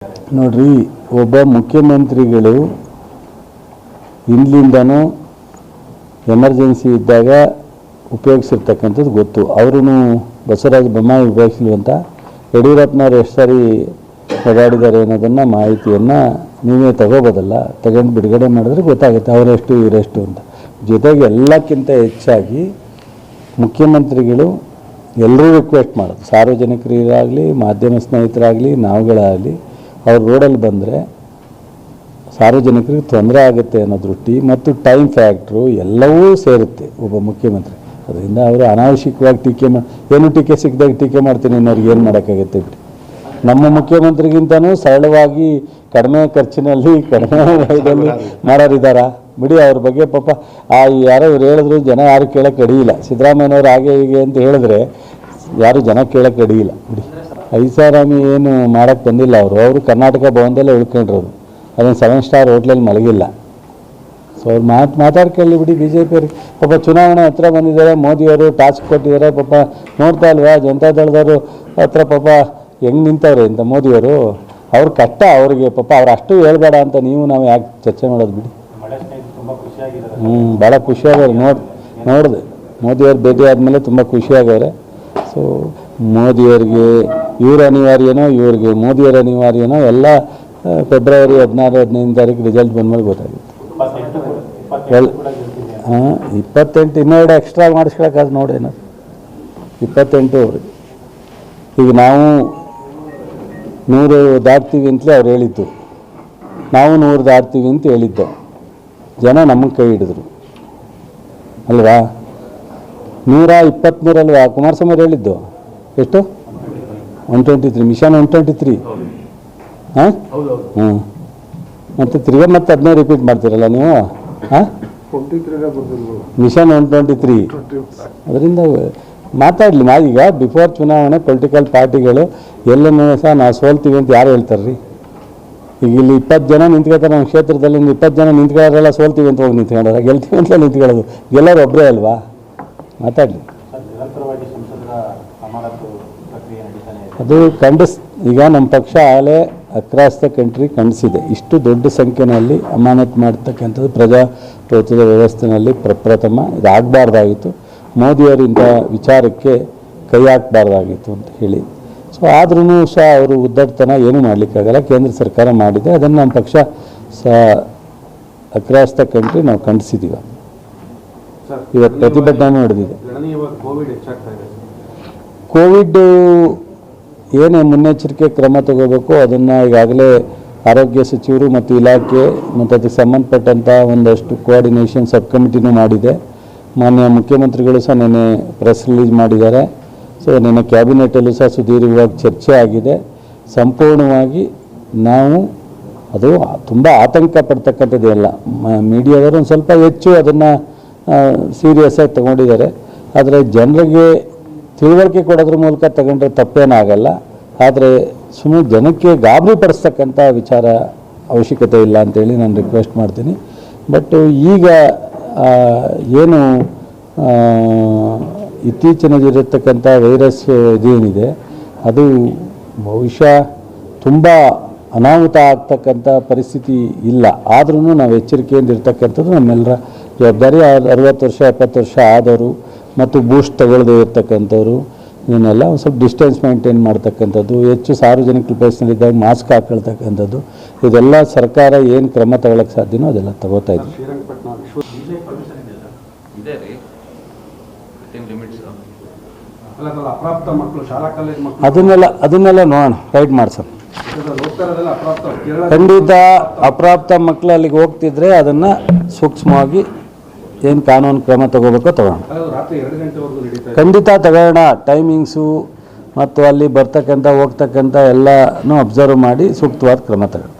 ನೋಡ್ರಿ, ಒಬ್ಬ ಮುಖ್ಯಮಂತ್ರಿಗಳು ಹಿಂದ್ಲಿಂದನೂ ಎಮರ್ಜೆನ್ಸಿ ಇದ್ದಾಗ ಉಪಯೋಗಿಸಿರ್ತಕ್ಕಂಥದ್ದು ಗೊತ್ತು. ಅವರು ಬಸವರಾಜ ಬೊಮ್ಮಾಯಿ ಉಪಯೋಗಿಸಲಿವಂತ ಯಡಿಯೂರಪ್ಪನವ್ರು ಎಷ್ಟು ಸಾರಿ ಓಡಾಡಿದ್ದಾರೆ ಅನ್ನೋದನ್ನು ಮಾಹಿತಿಯನ್ನು ನೀವೇ ತಗೋಬೋದಲ್ಲ, ತಗೊಂಡು ಬಿಡುಗಡೆ ಮಾಡಿದ್ರೆ ಗೊತ್ತಾಗುತ್ತೆ ಅವರೆಷ್ಟು ಇವರೆಷ್ಟು ಅಂತ. ಜೊತೆಗೆ ಎಲ್ಲಕ್ಕಿಂತ ಹೆಚ್ಚಾಗಿ ಮುಖ್ಯಮಂತ್ರಿಗಳು ಎಲ್ಲರೂ ರಿಕ್ವೆಸ್ಟ್ ಮಾಡೋದು, ಸಾರ್ವಜನಿಕರಿಗಾಗಲಿ ಮಾಧ್ಯಮ ಸ್ನೇಹಿತರಾಗಲಿ ನಾವುಗಳಾಗಲಿ, ಅವ್ರು ರೋಡಲ್ಲಿ ಬಂದರೆ ಸಾರ್ವಜನಿಕರಿಗೆ ತೊಂದರೆ ಆಗುತ್ತೆ ಅನ್ನೋ ದೃಷ್ಟಿ ಮತ್ತು ಟೈಮ್ ಫ್ಯಾಕ್ಟ್ರು ಎಲ್ಲವೂ ಸೇರುತ್ತೆ ಒಬ್ಬ ಮುಖ್ಯಮಂತ್ರಿ. ಅದರಿಂದ ಅವರು ಅನಾವಶ್ಯಕವಾಗಿ ಏನು ಟೀಕೆ ಸಿಕ್ಕಿದಾಗ ಟೀಕೆ ಮಾಡ್ತೀನಿ ಅನ್ನೋರಿಗೆ ಏನು ಮಾಡೋಕ್ಕಾಗುತ್ತೆ ಬಿಡಿ. ನಮ್ಮ ಮುಖ್ಯಮಂತ್ರಿಗಿಂತನೂ ಸರಳವಾಗಿ ಕಡಿಮೆ ಖರ್ಚಿನಲ್ಲಿ ಕಡಿಮೆ ವಯದಲ್ಲಿ ಮಾಡೋರಿದ್ದಾರಾ ಬಿಡಿ. ಅವ್ರ ಬಗ್ಗೆ ಪಾಪ ಯಾರೋ ಇವ್ರು ಹೇಳಿದ್ರು ಜನ ಯಾರು ಕೇಳೋಕ್ಕೆ ಅಡಿಯಿಲ್ಲ. ಸಿದ್ದರಾಮಯ್ಯನವ್ರು ಹಾಗೆ ಹೀಗೆ ಅಂತ ಹೇಳಿದ್ರೆ ಯಾರು ಜನ ಕೇಳೋಕ್ಕೆ ಅಡಿಯಿಲ್ಲ ಬಿಡಿ. ಐಷಾರಾಮಿ ಏನು ಮಾಡೋಕ್ಕೆ ಬಂದಿಲ್ಲ ಅವರು ಕರ್ನಾಟಕ ಭವನದಲ್ಲೇ ಉಳ್ಕೊಂಡಿರೋದು, ಅದನ್ನು 7 ಸ್ಟಾರ್ ಹೋಟ್ಲಲ್ಲಿ ಮಲಗಿಲ್ಲ. ಸೊ ಅವ್ರು ಮಾತಾಡ್ಕೊಳ್ಳಿ ಬಿಡಿ. ಬಿ ಜೆ ಪಿಯವ್ರಿಗೆ ಪಾಪ ಚುನಾವಣೆ ಹತ್ರ ಬಂದಿದ್ದಾರೆ, ಮೋದಿಯವರು ಟಾಸ್ಕ್ ಕೊಟ್ಟಿದ್ದಾರೆ. ಪಾಪ ನೋಡ್ತಾ ಇಲ್ವಾ ಜನತಾದಳದವರು ಹತ್ರ ಪಾಪ ಹೆಂಗೆ ನಿಂತವ್ರೆ ಅಂತ ಮೋದಿಯವರು. ಅವ್ರ ಕಷ್ಟ ಅವರಿಗೆ ಪಾಪ ಅವ್ರು ಅಷ್ಟು ಹೇಳ್ಬೇಡ ಅಂತ ನಾವು ಯಾಕೆ ಚರ್ಚೆ ಮಾಡೋದು ಬಿಡಿ. ಭಾಳ ಖುಷಿಯಾಗವ್ರೆ ನೋಡಿದೆ ಮೋದಿಯವ್ರು ಭೇಟಿ ಆದಮೇಲೆ ತುಂಬ ಖುಷಿಯಾಗವ್ರೆ. ಸೊ ಮೋದಿಯವ್ರಿಗೆ ಇವ್ರ ಅನಿವಾರ್ಯನೋ ಇವ್ರಿಗೆ ಮೋದಿಯವರ ಅನಿವಾರ್ಯನೋ ಎಲ್ಲ ಫೆಬ್ರವರಿ 16-15 ತಾರೀಕು ರಿಸಲ್ಟ್ ಬಂದಮೇಲೆ ಗೊತ್ತಾಗುತ್ತೆ. 28 ಇನ್ನೆರಡು ಎಕ್ಸ್ಟ್ರಾ ಮಾಡಿಸ್ಕೊಳಕ್ಕಾದ್ರೆ ನೋಡೇನ 28 ಅವ್ರಿಗೆ. ಈಗ ನಾವು 100 ದಾಟ್ತೀವಿ ಅಂತಲೇ ಅವ್ರು ಹೇಳಿದ್ದು, ನಾವು 100 ದಾಟ್ತೀವಿ ಅಂತ ಹೇಳಿದ್ದು. ಜನ ನಮಗೆ ಕೈ ಹಿಡಿದ್ರು ಅಲ್ವಾ. 123 ಕುಮಾರಸ್ವಾಮಿ ಅವ್ರು ಹೇಳಿದ್ದು ಎಷ್ಟು? 123 ಮಿಷನ್ 123. ಹಾಂ ಮತ್ತು ತಿರ್ಗಾ ಮತ್ತೆ 15 ರಿಪೀಟ್ ಮಾಡ್ತೀರಲ್ಲ ನೀವು. ಹಾಂ, ಮಿಷನ್ 123. ಅದರಿಂದ ಮಾತಾಡಲಿ. ಈಗ ಬಿಫೋರ್ ಚುನಾವಣೆ ಪೊಲಿಟಿಕಲ್ ಪಾರ್ಟಿಗಳು ಎಲ್ಲನೂ ಸಹ ನಾವು ಸೋಲ್ತೀವಿ ಅಂತ ಯಾರು ಹೇಳ್ತಾರ್ರಿ? ಈಗ ಇಲ್ಲಿ 20 ಜನ ನಿಂತ್ಕೊಳ್ತಾರೆ ನಮ್ಮ ಕ್ಷೇತ್ರದಲ್ಲಿ, 20 ಜನ ನಿಂತ್ಕೊಳ್ಳೋರೆಲ್ಲ ಸೋಲ್ತೀವಿ ಅಂತ ಹೋಗಿ ನಿಂತ್ಕೊಂಡ್ರೆ ಗೆಲ್ತೀವಿ ಅಂತಲೇ ನಿಂತ್ಕೊಳ್ಳೋದು. ಗೆಲ್ಲೋರು ಒಬ್ಬರೇ ಅಲ್ವಾ? ಮಾತಾಡಲಿ. ಅದು ಈಗ ನಮ್ಮ ಪಕ್ಷ ಆಗಲೇ ಅಕ್ರಾಸ್ ದ ಕಂಟ್ರಿ ಖಂಡಿಸಿದೆ. ಇಷ್ಟು ದೊಡ್ಡ ಸಂಖ್ಯೆಯಲ್ಲಿ ಅಮಾನತು ಮಾಡ್ತಕ್ಕಂಥದ್ದು ಪ್ರಜಾಪ್ರಭುತ್ವದ ವ್ಯವಸ್ಥೆಯಲ್ಲಿ ಪ್ರಪ್ರಥಮ. ಇದು ಆಗಬಾರ್ದಾಗಿತ್ತು. ಮೋದಿಯವರು ಇಂಥ ವಿಚಾರಕ್ಕೆ ಕೈ ಹಾಕಬಾರ್ದಾಗಿತ್ತು ಅಂತ ಹೇಳಿ. ಸೊ ಆದ್ರೂ ಸಹ ಅವರು ಉದ್ದಟತನ ಏನೂ ಮಾಡಲಿಕ್ಕಾಗಲ್ಲ. ಕೇಂದ್ರ ಸರ್ಕಾರ ಮಾಡಿದೆ, ಅದನ್ನು ನಮ್ಮ ಪಕ್ಷ ಅಕ್ರಾಸ್ ದ ಕಂಟ್ರಿ ನಾವು ಖಂಡಿಸಿದ್ದೀವಿ. ಇವತ್ತು ಪ್ರತಿಭಟನೆ ನಡೆದಿದೆ. ಕೋವಿಡ್ ಏನೇ ಮುನ್ನೆಚ್ಚರಿಕೆ ಕ್ರಮ ತಗೋಬೇಕು ಅದನ್ನು ಈಗಾಗಲೇ ಆರೋಗ್ಯ ಸಚಿವರು ಮತ್ತು ಇಲಾಖೆ ಮತ್ತು ಅದಕ್ಕೆ ಸಂಬಂಧಪಟ್ಟಂಥ ಒಂದಷ್ಟು ಕೋಆರ್ಡಿನೇಷನ್ ಸಬ್ ಕಮಿಟಿನೂ ಮಾಡಿದೆ. ಮಾನ್ಯ ಮುಖ್ಯಮಂತ್ರಿಗಳು ಸಹ ನಿನ್ನೆ ಪ್ರೆಸ್ ರಿಲೀಸ್ ಮಾಡಿದ್ದಾರೆ. ಸೊ ನಿನ್ನೆ ಕ್ಯಾಬಿನೆಟಲ್ಲೂ ಸಹ ಸುದೀರ್ಘವಾಗಿ ಚರ್ಚೆ ಆಗಿದೆ. ಸಂಪೂರ್ಣವಾಗಿ ನಾವು ಅದು ತುಂಬ ಆತಂಕ ಪಡ್ತಕ್ಕಂಥದ್ದು ಎಲ್ಲ ಮೀಡಿಯಾದವರು ಒಂದು ಸ್ವಲ್ಪ ಹೆಚ್ಚು ಅದನ್ನು ಸೀರಿಯಸ್ ಆಗಿ ತಗೊಂಡಿದ್ದಾರೆ. ಆದರೆ ಜನರಿಗೆ ತಿಳುವಳಿಕೆ ಕೊಡೋದ್ರ ಮೂಲಕ ತಗೊಂಡ್ರೆ ತಪ್ಪೇನಾಗಲ್ಲ. ಆದರೆ ಸುಮ್ಮನೆ ಜನಕ್ಕೆ ಗಾಬರಿ ಪಡಿಸ್ತಕ್ಕಂಥ ವಿಚಾರ ಅವಶ್ಯಕತೆ ಇಲ್ಲ ಅಂತೇಳಿ ನಾನು ರಿಕ್ವೆಸ್ಟ್ ಮಾಡ್ತೀನಿ. ಬಟ್ ಈಗ ಏನು ಇತ್ತೀಚಿನದಿರತಕ್ಕಂಥ ವೈರಸ್ ಇದೇನಿದೆ ಅದು ಬಹುಶಃ ತುಂಬ ಅನಾಹುತ ಆಗ್ತಕ್ಕಂಥ ಪರಿಸ್ಥಿತಿ ಇಲ್ಲ. ಆದ್ರೂ ನಾವು ಎಚ್ಚರಿಕೆಯಿಂದ ಇರ್ತಕ್ಕಂಥದ್ದು ನಮ್ಮೆಲ್ಲರ ಜವಾಬ್ದಾರಿ. 60 ವರ್ಷ 70 ವರ್ಷ ಆದವರು ಮತ್ತು ಬೂಸ್ಟ್ ತಗೊಳ್ಳದೇ ಇರ್ತಕ್ಕಂಥವ್ರು ಇವನ್ನೆಲ್ಲ ಒಂದು ಸ್ವಲ್ಪ ಡಿಸ್ಟೆನ್ಸ್ ಮೇಂಟೈನ್ ಮಾಡ್ತಕ್ಕಂಥದ್ದು, ಹೆಚ್ಚು ಸಾರ್ವಜನಿಕ ಪ್ಲೇಸ್ನಲ್ಲಿದ್ದಾಗ ಮಾಸ್ಕ್ ಹಾಕೊಳ್ತಕ್ಕಂಥದ್ದು, ಇದೆಲ್ಲ ಸರ್ಕಾರ ಏನು ಕ್ರಮ ತಗೊಳ್ಳೋಕ್ಕೆ ಸಾಧ್ಯನೋ ಅದೆಲ್ಲ ತಗೋತಾ ಇದ್ವಿ. ಅದನ್ನೆಲ್ಲ ನೋಡೋಣ, ಗೈಡ್ ಮಾಡ್ಸೋಣ. ಖಂಡಿತ ಅಪ್ರಾಪ್ತ ಮಕ್ಕಳು ಅಲ್ಲಿಗೆ ಹೋಗ್ತಿದ್ರೆ ಅದನ್ನು ಸೂಕ್ಷ್ಮವಾಗಿ ಏನು ಕಾನೂನು ಕ್ರಮ ತಗೋಬೇಕೋ ತಗೋಣ. ಖಂಡಿತ ತಗೋಣ. ಟೈಮಿಂಗ್ಸು ಮತ್ತು ಅಲ್ಲಿ ಬರ್ತಕ್ಕಂಥ ಹೋಗ್ತಕ್ಕಂಥ ಎಲ್ಲನೂ ಅಬ್ಸರ್ವ್ ಮಾಡಿ ಸೂಕ್ತವಾದ ಕ್ರಮ ತಗೋಣ.